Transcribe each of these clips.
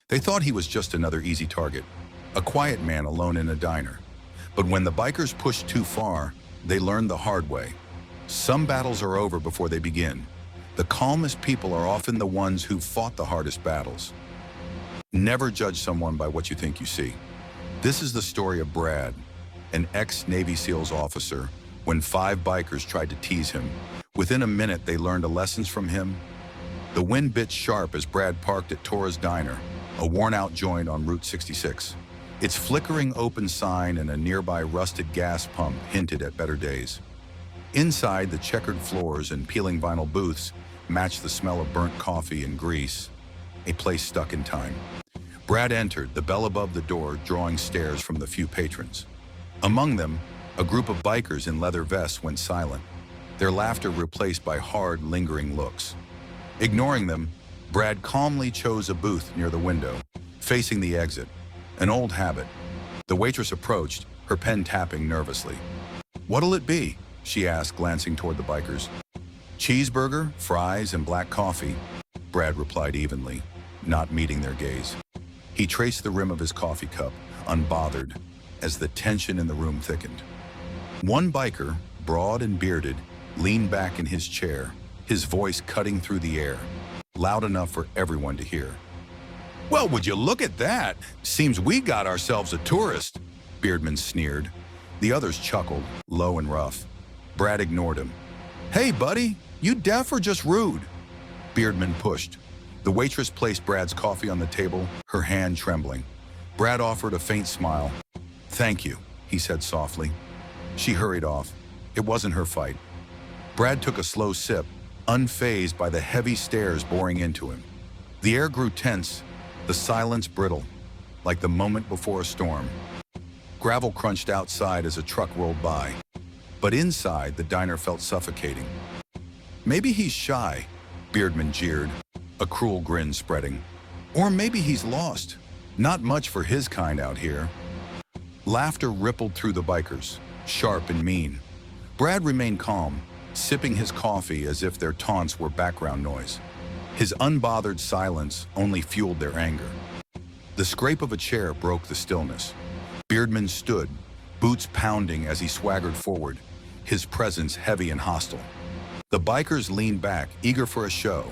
They thought he was just another easy target, a quiet man alone in a diner. But when the bikers pushed too far, they learned the hard way. Some battles are over before they begin. The calmest people are often the ones who fought the hardest battles. Never judge someone by what you think you see. This is the story of Brad, an ex-Navy SEALs officer. When 5 bikers tried to tease him, within a minute they learned lessons from him. The wind bit sharp as Brad parked at Tora's Diner, a worn-out joint on Route 66. Its flickering open sign and a nearby rusted gas pump hinted at better days. Inside, the checkered floors and peeling vinyl booths matched the smell of burnt coffee and grease, a place stuck in time. Brad entered, the bell above the door drawing stares from the few patrons. Among them, a group of bikers in leather vests went silent, their laughter replaced by hard, lingering looks. Ignoring them, Brad calmly chose a booth near the window, facing the exit, an old habit. The waitress approached, her pen tapping nervously. "What'll it be?" she asked, glancing toward the bikers. "Cheeseburger, fries, and black coffee," Brad replied evenly, not meeting their gaze. He traced the rim of his coffee cup, unbothered, as the tension in the room thickened. One biker, broad and bearded, leaned back in his chair, his voice cutting through the air, loud enough for everyone to hear. "Well, would you look at that? Seems we got ourselves a tourist," Beardman sneered. The others chuckled, low and rough. Brad ignored him. "Hey, buddy, you deaf or just rude?" Beardman pushed. The waitress placed Brad's coffee on the table, her hand trembling. Brad offered a faint smile. "Thank you," he said softly. She hurried off. It wasn't her fight. Brad took a slow sip, unfazed by the heavy stares boring into him. The air grew tense, the silence brittle, like the moment before a storm. Gravel crunched outside as a truck rolled by. But inside, the diner felt suffocating. "Maybe he's shy," Beardman jeered, a cruel grin spreading. "Or maybe he's lost. Not much for his kind out here." Laughter rippled through the bikers, sharp and mean. Brad remained calm, sipping his coffee as if their taunts were background noise. His unbothered silence only fueled their anger. The scrape of a chair broke the stillness. Beardman stood, boots pounding as he swaggered forward, his presence heavy and hostile. The bikers leaned back, eager for a show.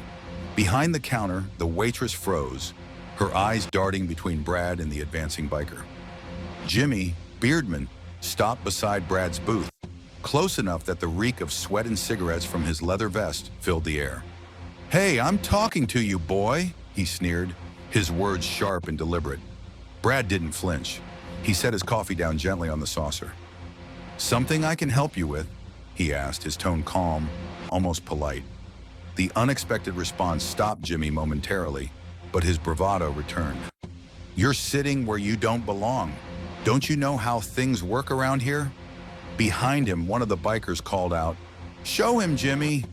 Behind the counter, the waitress froze, her eyes darting between Brad and the advancing biker. Jimmy, Beardman, stopped beside Brad's booth, close enough that the reek of sweat and cigarettes from his leather vest filled the air. "Hey, I'm talking to you, boy," he sneered, his words sharp and deliberate. Brad didn't flinch. He set his coffee down gently on the saucer. "Something I can help you with?" he asked, his tone calm, almost polite. The unexpected response stopped Jimmy momentarily, but his bravado returned. "You're sitting where you don't belong. Don't you know how things work around here?" Behind him, one of the bikers called out, "Show him, Jimmy.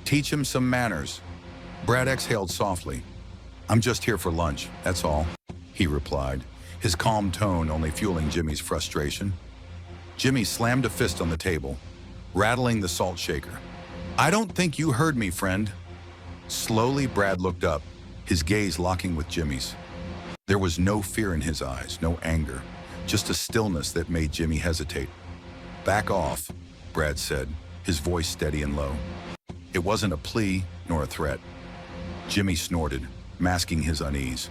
Teach him some manners." Brad exhaled softly. "I'm just here for lunch, that's all," he replied, his calm tone only fueling Jimmy's frustration. Jimmy slammed a fist on the table, rattling the salt shaker. "I don't think you heard me, friend." Slowly, Brad looked up, his gaze locking with Jimmy's. There was no fear in his eyes, no anger, just a stillness that made Jimmy hesitate. "Back off," Brad said, his voice steady and low. It wasn't a plea nor a threat. Jimmy snorted, masking his unease.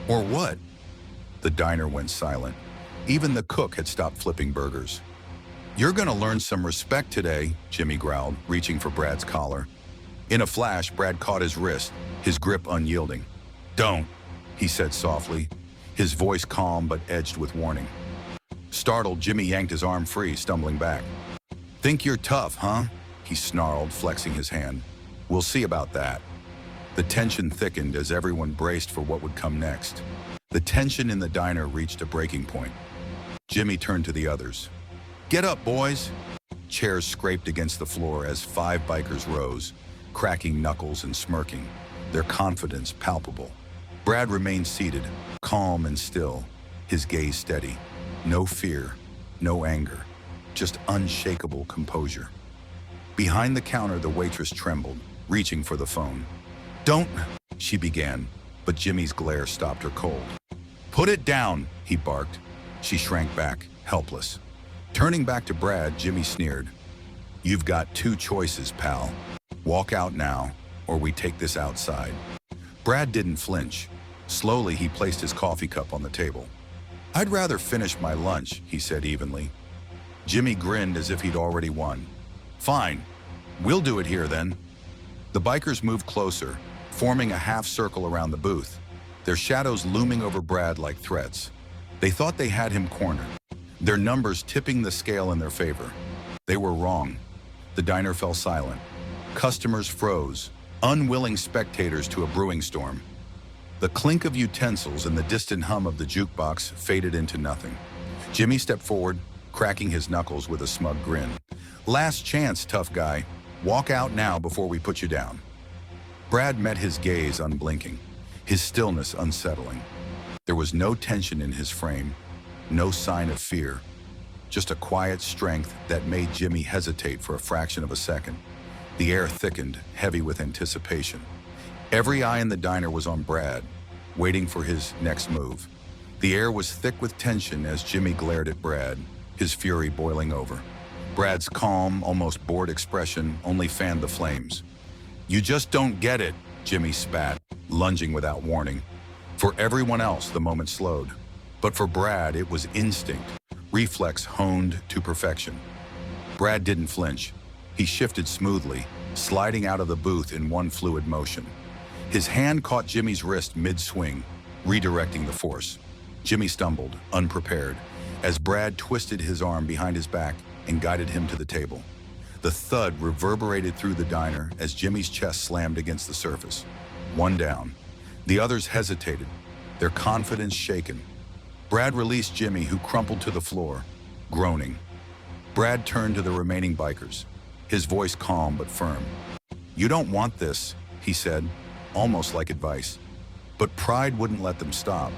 "Or what?" The diner went silent. Even the cook had stopped flipping burgers. "You're gonna learn some respect today," Jimmy growled, reaching for Brad's collar. In a flash, Brad caught his wrist, his grip unyielding. "Don't," he said softly, his voice calm but edged with warning. Startled, Jimmy yanked his arm free, stumbling back. "Think you're tough, huh?" he snarled, flexing his hand. "We'll see about that." The tension thickened as everyone braced for what would come next. The tension in the diner reached a breaking point. Jimmy turned to the others. "Get up, boys!" Chairs scraped against the floor as 5 bikers rose, cracking knuckles and smirking, their confidence palpable. Brad remained seated, calm and still, his gaze steady. No fear, no anger, just unshakable composure. Behind the counter, the waitress trembled, reaching for the phone. "Don't," she began, but Jimmy's glare stopped her cold. "Put it down," he barked. She shrank back, helpless. Turning back to Brad, Jimmy sneered. "You've got two choices, pal. Walk out now, or we take this outside." Brad didn't flinch. Slowly, he placed his coffee cup on the table. "I'd rather finish my lunch," he said evenly. Jimmy grinned as if he'd already won. "Fine. We'll do it here then." The bikers moved closer, forming a half circle around the booth, their shadows looming over Brad like threats. They thought they had him cornered, their numbers tipping the scale in their favor. They were wrong. The diner fell silent. Customers froze, unwilling spectators to a brewing storm. The clink of utensils and the distant hum of the jukebox faded into nothing. Jimmy stepped forward, cracking his knuckles with a smug grin. "Last chance, tough guy. Walk out now before we put you down." Brad met his gaze unblinking, his stillness unsettling. There was no tension in his frame, no sign of fear, just a quiet strength that made Jimmy hesitate for a fraction of a second. The air thickened, heavy with anticipation. Every eye in the diner was on Brad, waiting for his next move. The air was thick with tension as Jimmy glared at Brad, his fury boiling over. Brad's calm, almost bored expression only fanned the flames. "You just don't get it," Jimmy spat, lunging without warning. For everyone else, the moment slowed. But for Brad, it was instinct, reflex honed to perfection. Brad didn't flinch. He shifted smoothly, sliding out of the booth in one fluid motion. His hand caught Jimmy's wrist mid-swing, redirecting the force. Jimmy stumbled, unprepared, as Brad twisted his arm behind his back and guided him to the table. The thud reverberated through the diner as Jimmy's chest slammed against the surface. One down. The others hesitated, their confidence shaken. Brad released Jimmy, who crumpled to the floor, groaning. Brad turned to the remaining bikers, his voice calm but firm. "You don't want this," he said, almost like advice. But pride wouldn't let them stop.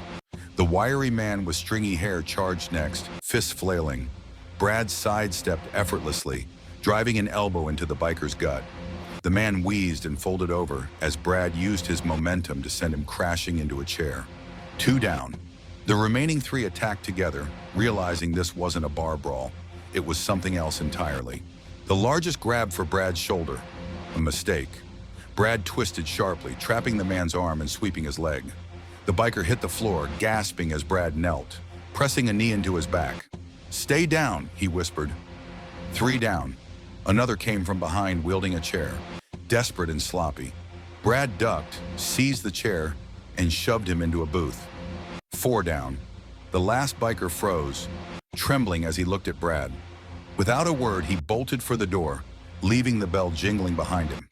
The wiry man with stringy hair charged next, fists flailing. Brad sidestepped effortlessly, driving an elbow into the biker's gut. The man wheezed and folded over as Brad used his momentum to send him crashing into a chair. Two down. The remaining three attacked together, realizing this wasn't a bar brawl. It was something else entirely. The largest grabbed for Brad's shoulder. A mistake. Brad twisted sharply, trapping the man's arm and sweeping his leg. The biker hit the floor, gasping as Brad knelt, pressing a knee into his back. "Stay down," he whispered. Three down. Another came from behind, wielding a chair, desperate and sloppy. Brad ducked, seized the chair, and shoved him into a booth. Four down. The last biker froze, trembling as he looked at Brad. Without a word, he bolted for the door, leaving the bell jingling behind him.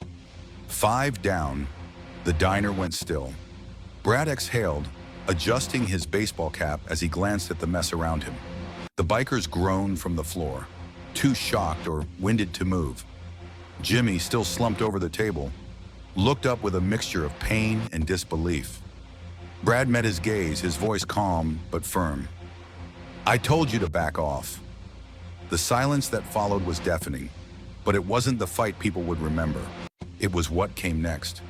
Five down. The diner went still. Brad exhaled, adjusting his baseball cap as he glanced at the mess around him. The bikers groaned from the floor, too shocked or winded to move. Jimmy, still slumped over the table, looked up with a mixture of pain and disbelief. Brad met his gaze, his voice calm but firm. "I told you to back off." The silence that followed was deafening, but it wasn't the fight people would remember. It was what came next.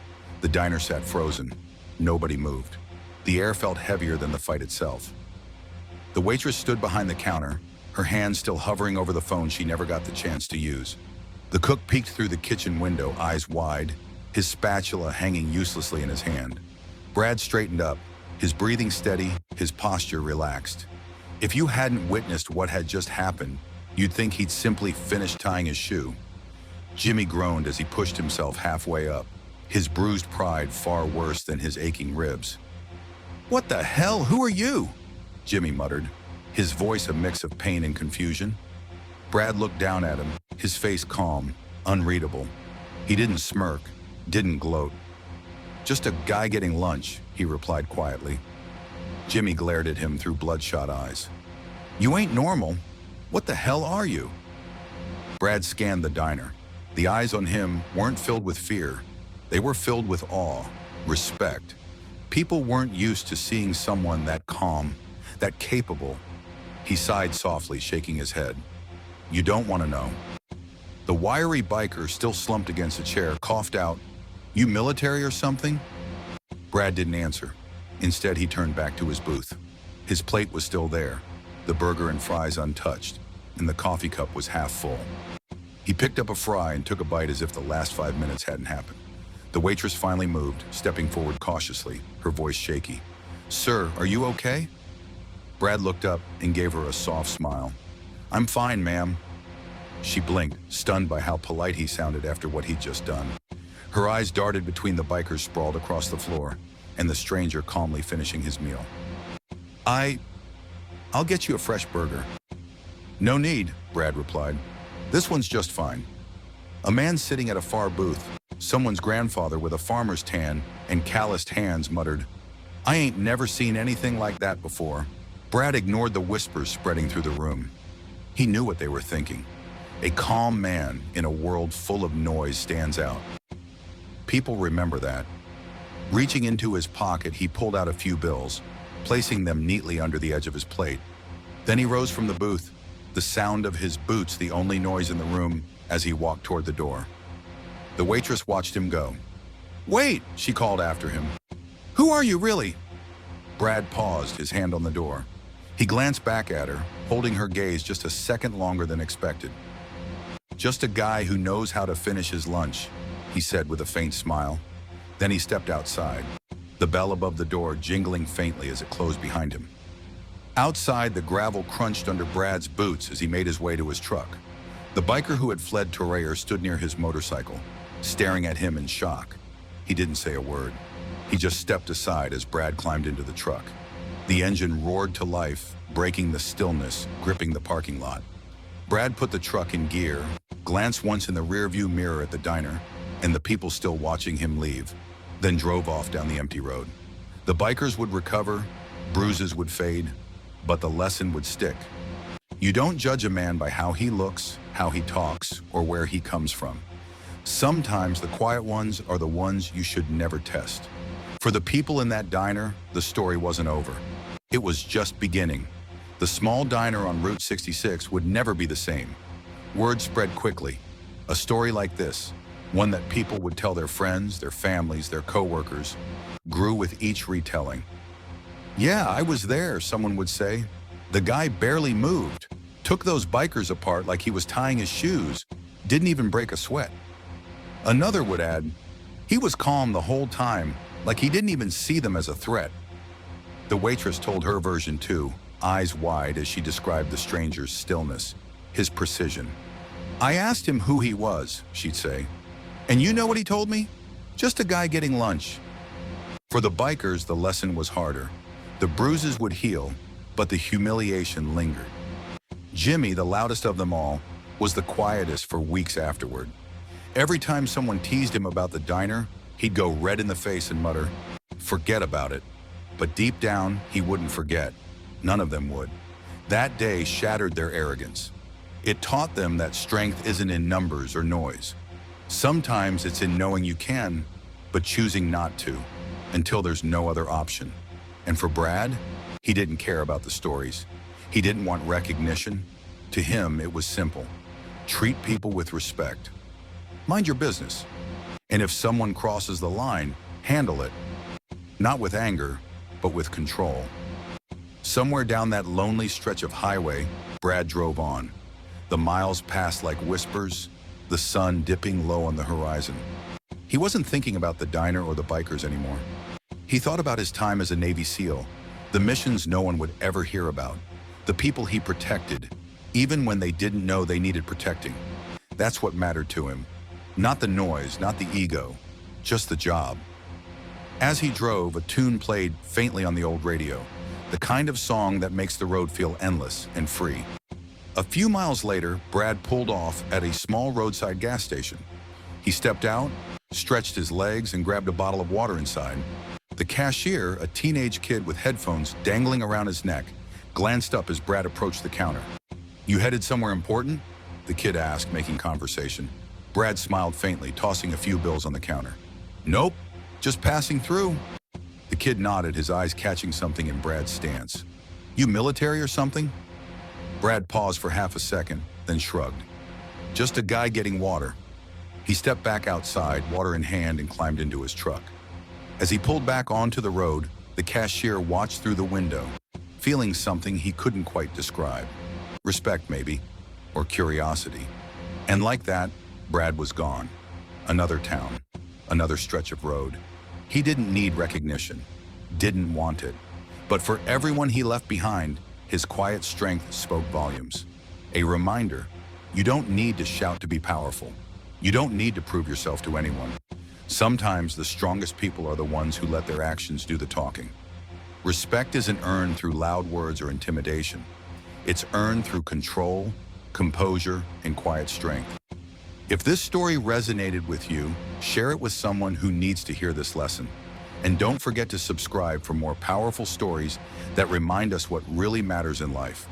The diner sat frozen. Nobody moved. The air felt heavier than the fight itself. The waitress stood behind the counter, her hand still hovering over the phone she never got the chance to use. The cook peeked through the kitchen window, eyes wide, his spatula hanging uselessly in his hand. Brad straightened up, his breathing steady, his posture relaxed. If you hadn't witnessed what had just happened, you'd think he'd simply finished tying his shoe. Jimmy groaned as he pushed himself halfway up, his bruised pride far worse than his aching ribs. "What the hell? Who are you?" Jimmy muttered, his voice a mix of pain and confusion. Brad looked down at him, his face calm, unreadable. He didn't smirk, didn't gloat. "Just a guy getting lunch," he replied quietly. Jimmy glared at him through bloodshot eyes. "You ain't normal. What the hell are you?" Brad scanned the diner. The eyes on him weren't filled with fear. They were filled with awe, respect. People weren't used to seeing someone that calm, that capable. He sighed softly, shaking his head. "You don't want to know." The wiry biker, still slumped against a chair, coughed out, "You military or something?" Brad didn't answer. Instead, he turned back to his booth. His plate was still there, the burger and fries untouched, and the coffee cup was half full. He picked up a fry and took a bite as if the last 5 minutes hadn't happened. The waitress finally moved, stepping forward cautiously, her voice shaky. "Sir, are you okay?" Brad looked up and gave her a soft smile. "I'm fine, ma'am." She blinked, stunned by how polite he sounded after what he'd just done. Her eyes darted between the bikers sprawled across the floor and the stranger calmly finishing his meal. I'll get you a fresh burger." "No need," Brad replied. "This one's just fine." A man sitting at a far booth, someone's grandfather with a farmer's tan and calloused hands, muttered, "I ain't never seen anything like that before." Brad ignored the whispers spreading through the room. He knew what they were thinking. A calm man in a world full of noise stands out. People remember that. Reaching into his pocket, he pulled out a few bills, placing them neatly under the edge of his plate. Then he rose from the booth, the sound of his boots the only noise in the room as he walked toward the door. The waitress watched him go. "Wait," she called after him. "Who are you, really?" Brad paused, his hand on the door. He glanced back at her, holding her gaze just a second longer than expected. "Just a guy who knows how to finish his lunch," he said with a faint smile. Then he stepped outside, the bell above the door jingling faintly as it closed behind him. Outside, the gravel crunched under Brad's boots as he made his way to his truck. The biker who had fled Torreyer stood near his motorcycle, staring at him in shock. He didn't say a word. He just stepped aside as Brad climbed into the truck. The engine roared to life, breaking the stillness, gripping the parking lot. Brad put the truck in gear, glanced once in the rearview mirror at the diner and the people still watching him leave, then drove off down the empty road. The bikers would recover, bruises would fade, but the lesson would stick. You don't judge a man by how he looks, how he talks, or where he comes from. Sometimes the quiet ones are the ones you should never test. For the people in that diner, the story wasn't over. It was just beginning. The small diner on Route 66 would never be the same. Word spread quickly. A story like this, one that people would tell their friends, their families, their coworkers, grew with each retelling. "Yeah, I was there," someone would say. "The guy barely moved, took those bikers apart like he was tying his shoes, didn't even break a sweat." Another would add, "He was calm the whole time, like he didn't even see them as a threat." The waitress told her version too, eyes wide as she described the stranger's stillness, his precision. "I asked him who he was," she'd say. "And you know what he told me? Just a guy getting lunch." For the bikers, the lesson was harder. The bruises would heal, but the humiliation lingered. Jimmy, the loudest of them all, was the quietest for weeks afterward. Every time someone teased him about the diner, he'd go red in the face and mutter, "Forget about it." But deep down, he wouldn't forget. None of them would. That day shattered their arrogance. It taught them that strength isn't in numbers or noise. Sometimes it's in knowing you can, but choosing not to, until there's no other option. And for Brad, he didn't care about the stories. He didn't want recognition. To him, it was simple. Treat people with respect. Mind your business. And if someone crosses the line, handle it. Not with anger, but with control. Somewhere down that lonely stretch of highway, Brad drove on. The miles passed like whispers, the sun dipping low on the horizon. He wasn't thinking about the diner or the bikers anymore. He thought about his time as a Navy SEAL, the missions no one would ever hear about, the people he protected, even when they didn't know they needed protecting. That's what mattered to him. Not the noise, not the ego, just the job. As he drove, a tune played faintly on the old radio, the kind of song that makes the road feel endless and free. A few miles later, Brad pulled off at a small roadside gas station. He stepped out, stretched his legs, and grabbed a bottle of water inside. The cashier, a teenage kid with headphones dangling around his neck, glanced up as Brad approached the counter. "You headed somewhere important?" the kid asked, making conversation. Brad smiled faintly, tossing a few bills on the counter. "Nope, just passing through." The kid nodded, his eyes catching something in Brad's stance. "You military or something?" Brad paused for half a second, then shrugged. "Just a guy getting water." He stepped back outside, water in hand, and climbed into his truck. As he pulled back onto the road, The cashier watched through the window, feeling something he couldn't quite describe. Respect, maybe, or curiosity. And like that, Brad was gone. Another town, another stretch of road. He didn't need recognition, didn't want it. But for everyone he left behind, his quiet strength spoke volumes. A reminder, you don't need to shout to be powerful. You don't need to prove yourself to anyone. Sometimes the strongest people are the ones who let their actions do the talking. Respect isn't earned through loud words or intimidation. It's earned through control, composure, and quiet strength. If this story resonated with you, share it with someone who needs to hear this lesson. And don't forget to subscribe for more powerful stories that remind us what really matters in life.